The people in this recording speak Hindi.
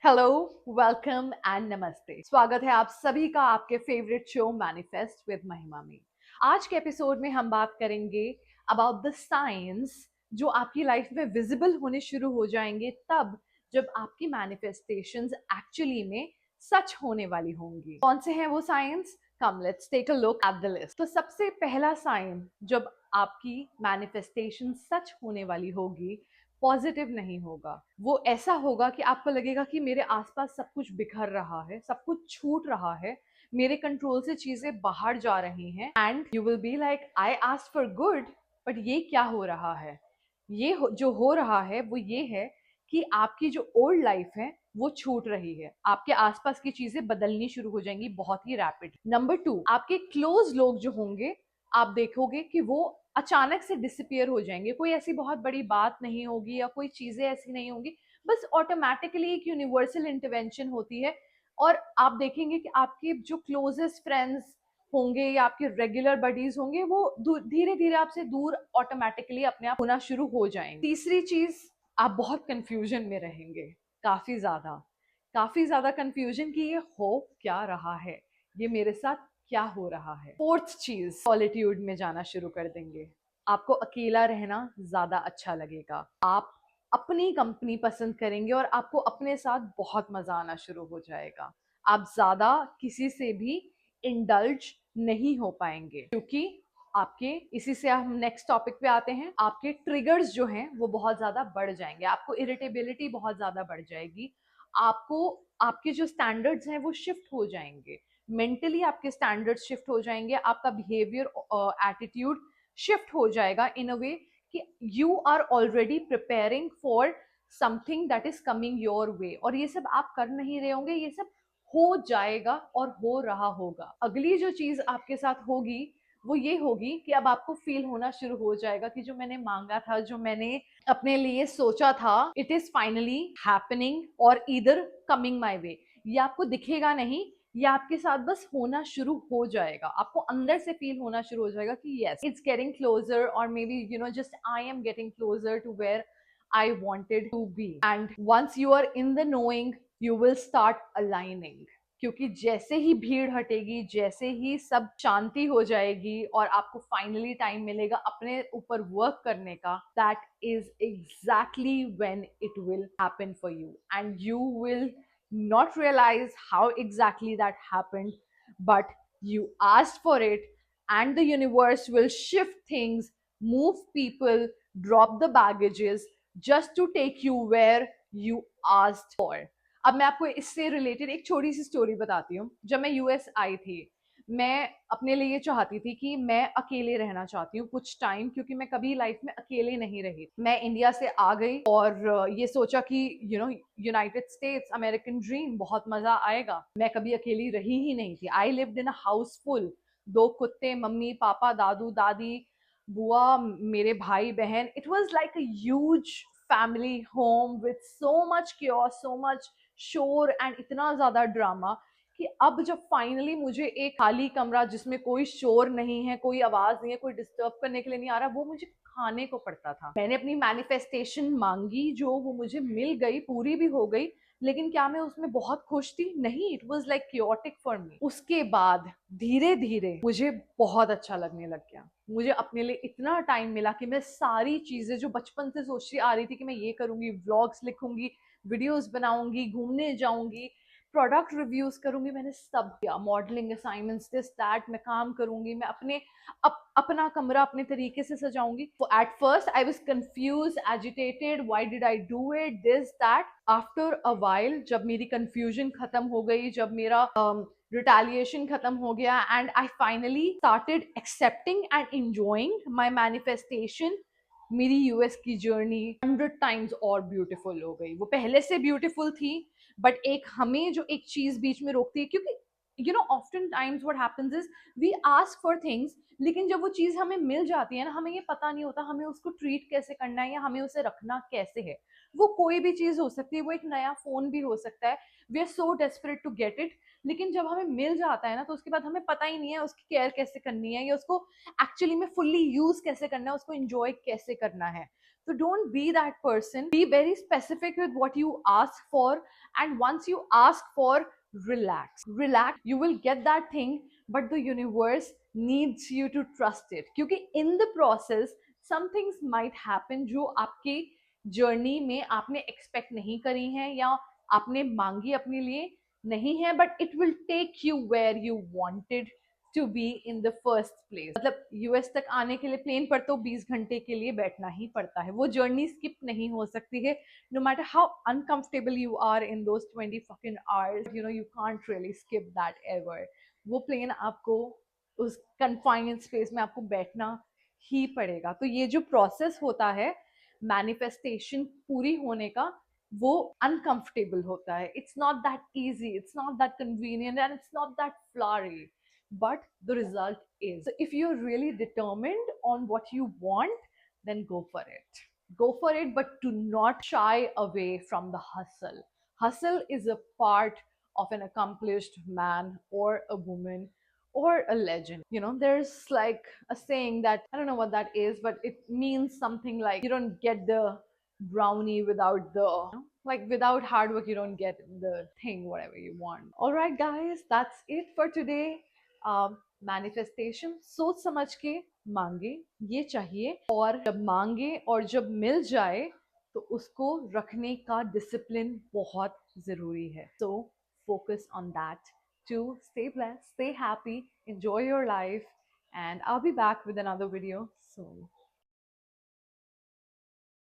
हेलो, वेलकम एंड नमस्ते। स्वागत है आप सभी का आपके फेवरेट शो मैनिफेस्ट विद महिमा में। आज के एपिसोड में हम बात करेंगे अबाउट द साइंस जो आपकी लाइफ में विजिबल होने शुरू हो जाएंगे तब जब आपकी मैनिफेस्टेशंस एक्चुअली में सच होने वाली होंगी। कौन से हैं वो signs? Come let's take a look at the list. तो सबसे पहला साइन जब आपकी मैनिफेस्टेशन सच होने वाली होगी, पॉजिटिव नहीं होगा। वो ऐसा होगा कि आपको लगेगा कि मेरे आसपास सब कुछ बिखर रहा है, सब कुछ छूट रहा है, मेरे कंट्रोल से चीजें बाहर जा रही हैं and you will be like I asked for good, but ये क्या हो रहा है? जो हो रहा है वो ये है कि आपकी जो ओल्ड लाइफ है वो छूट रही है, आपके आसपास की चीजें बदलनी शुरू हो जाएंगी बहुत ही रैपिड। नंबर 2, आपके क्लोज लोग जो होंगे आप देखोगे कि वो अचानक से डिसअपियर हो जाएंगे। कोई ऐसी बहुत बड़ी बात नहीं होगी या कोई चीजें ऐसी नहीं होंगी, बस ऑटोमेटिकली एक यूनिवर्सल इंटरवेंशन होती है और आप देखेंगे कि आपके जो क्लोजेस्ट फ्रेंड्स होंगे या आपके रेगुलर बडीज होंगे वो धीरे धीरे आपसे दूर ऑटोमेटिकली अपने आप होना शुरू हो जाएंगे। तीसरी चीज, आप बहुत कंफ्यूजन में रहेंगे, काफी ज्यादा कंफ्यूजन कि ये हो क्या रहा है, ये मेरे साथ क्या हो रहा है। फोर्थ चीज, सॉलिट्यूड में जाना शुरू कर देंगे। आपको अकेला रहना ज्यादा अच्छा लगेगा, आप अपनी कंपनी पसंद करेंगे और आपको अपने साथ बहुत मजा आना शुरू हो जाएगा। आप ज्यादा किसी से भी इंडल्ज नहीं हो पाएंगे क्योंकि आपके, इसी से हम नेक्स्ट टॉपिक पे आते हैं, आपके ट्रिगर्स जो हैं वो बहुत ज्यादा बढ़ जाएंगे, आपको इरिटेबिलिटी बहुत ज्यादा बढ़ जाएगी, आपको आपके जो स्टैंडर्ड्स हैं वो शिफ्ट हो जाएंगे, मेंटली आपके स्टैंडर्ड्स शिफ्ट हो जाएंगे, आपका बिहेवियर एटीट्यूड शिफ्ट हो जाएगा इन अ वे कि you are already preparing for something that is coming your way, और ये सब आप कर नहीं रहे होंगे, ये सब हो जाएगा और हो रहा होगा। अगली जो चीज आपके साथ होगी वो ये होगी कि अब आपको फील होना शुरू हो जाएगा कि जो मैंने मांगा था, जो मैंने अपने लिए सोचा था, इट इज फाइनली हैपनिंग और ईदर कमिंग माई वे। ये आपको दिखेगा नहीं, ये आपके साथ बस होना शुरू हो जाएगा, आपको अंदर से फील होना शुरू हो जाएगा कि यस इट्स गेटिंग क्लोजर और maybe you know just I am getting closer to where I wanted to be. And once you are in the knowing you will start aligning, क्योंकि जैसे ही भीड़ हटेगी, जैसे ही सब शांति हो जाएगी और आपको फाइनली टाइम मिलेगा अपने ऊपर वर्क करने का, that is exactly when it will happen for you and you will not realize how exactly that happened, but you asked for it and the universe will shift things, move people, drop the baggages just to take you where you asked for. अब मैं आपको इससे रिलेटेड एक छोटी सी स्टोरी बताती हूँ। जब मैं यूएस आई थी, मैं अपने लिए चाहती थी कि मैं अकेले रहना चाहती हूँ कुछ टाइम, क्योंकि मैं कभी लाइफ में अकेले नहीं रही। मैं इंडिया से आ गई और ये सोचा कि you know United states, American dream, बहुत मजा आएगा। मैं कभी अकेली रही ही नहीं थी। I lived in a house full, 2 कुत्ते, मम्मी पापा, दादू दादी, बुआ, मेरे भाई बहन। It was like a huge family home with so much chaos, so much शोर एंड इतना ज्यादा ड्रामा कि अब जब फाइनली मुझे एक खाली कमरा जिसमें कोई शोर नहीं है, कोई आवाज नहीं है, कोई डिस्टर्ब करने के लिए नहीं आ रहा, वो मुझे खाने को पड़ता था। मैंने अपनी मैनिफेस्टेशन मांगी, जो वो मुझे मिल गई, पूरी भी हो गई, लेकिन क्या मैं उसमें बहुत खुश थी? नहीं, it was like chaotic for me. उसके बाद धीरे धीरे मुझे बहुत अच्छा लगने लग गया, मुझे अपने लिए इतना टाइम मिला कि मैं सारी चीजें जो बचपन से सोचती आ रही थी कि मैं ये करूंगी, व्लॉग्स लिखूंगी, वीडियोस बनाऊंगी, घूमने जाऊंगी, प्रोडक्ट रिव्यूज करूंगी, मैंने सब किया। मॉडलिंग असाइनमेंट्स, दिस दैट, मैं काम करूंगी, मैं अपना कमरा अपने तरीके से सजाऊंगी। At first I was confuse, agitated, why did I do it, this that. After a while जब मेरी कंफ्यूजन खत्म हो गई, जब मेरा रिटेलिएशन खत्म हो गया and I finally started accepting and enjoying my manifestation, मेरी यूएस की जर्नी 100 टाइम्स और ब्यूटीफुल हो गई। वो पहले से ब्यूटीफुल थी, बट एक हमें जो एक चीज बीच में रोकती है, क्योंकि you know often times what happens is we ask for things, लेकिन जब वो चीज हमें मिल जाती है ना, हमें ये पता नहीं होता हमें उसको ट्रीट कैसे करना है या हमें उसे रखना कैसे है। वो कोई भी चीज हो सकती है, वो एक नया फोन भी हो सकता है, we are so desperate to get it, लेकिन जब हमें मिल जाता है ना तो उसके बाद हमें पता ही नहीं है उसकी केयर कैसे करनी है या उसको एक्चुअली में फुल्ली यूज कैसे करना है, उसको इंजॉय कैसे करना है। So don't be that person. Be very specific with what you ask for. And once you ask for, relax. Relax. You will get that thing, but the universe needs you to trust it. क्योंकि in the process, some things might happen जो आपकी जर्नी में आपने एक्सपेक्ट नहीं करी हैं या आपने मांगी अपने लिए नहीं है, but it will take you where you wanted to be in the first place. मतलब यूएस तक आने के लिए प्लेन पर तो 20 घंटे के लिए बैठना ही पड़ता है. वो जर्नी स्किप नहीं हो सकती है. No matter how uncomfortable you are in those 20 fucking hours, you know, you can't really skip that ever. वो प्लेन आपको उस कन्फाइंड स्पेस में आपको बैठना ही पड़ेगा. तो ये जो प्रोसेस होता है मैनिफेस्टेशन पूरी होने का, वो अनकंफर्टेबल होता है. It's not that easy, it's not that convenient and it's not that flurry, but the result is. So if you're really determined on what you want, then go for it. Go for it, but do not shy away from the hustle. Hustle is a part of an accomplished man or a woman or a legend. You know, there's like a saying that I don't know what that is, but it means something like you don't get the brownie without the, you know, like without hard work you don't get the thing whatever you want. All right guys, that's it for today. Manifestation सोच समझ के मांगे, ये चाहिए, और जब मांगे और जब मिल जाए तो उसको रखने का डिसिप्लिन बहुत जरूरी है. So focus on that to stay blessed, stay happy, enjoy your life, and I'll be back with another video soon.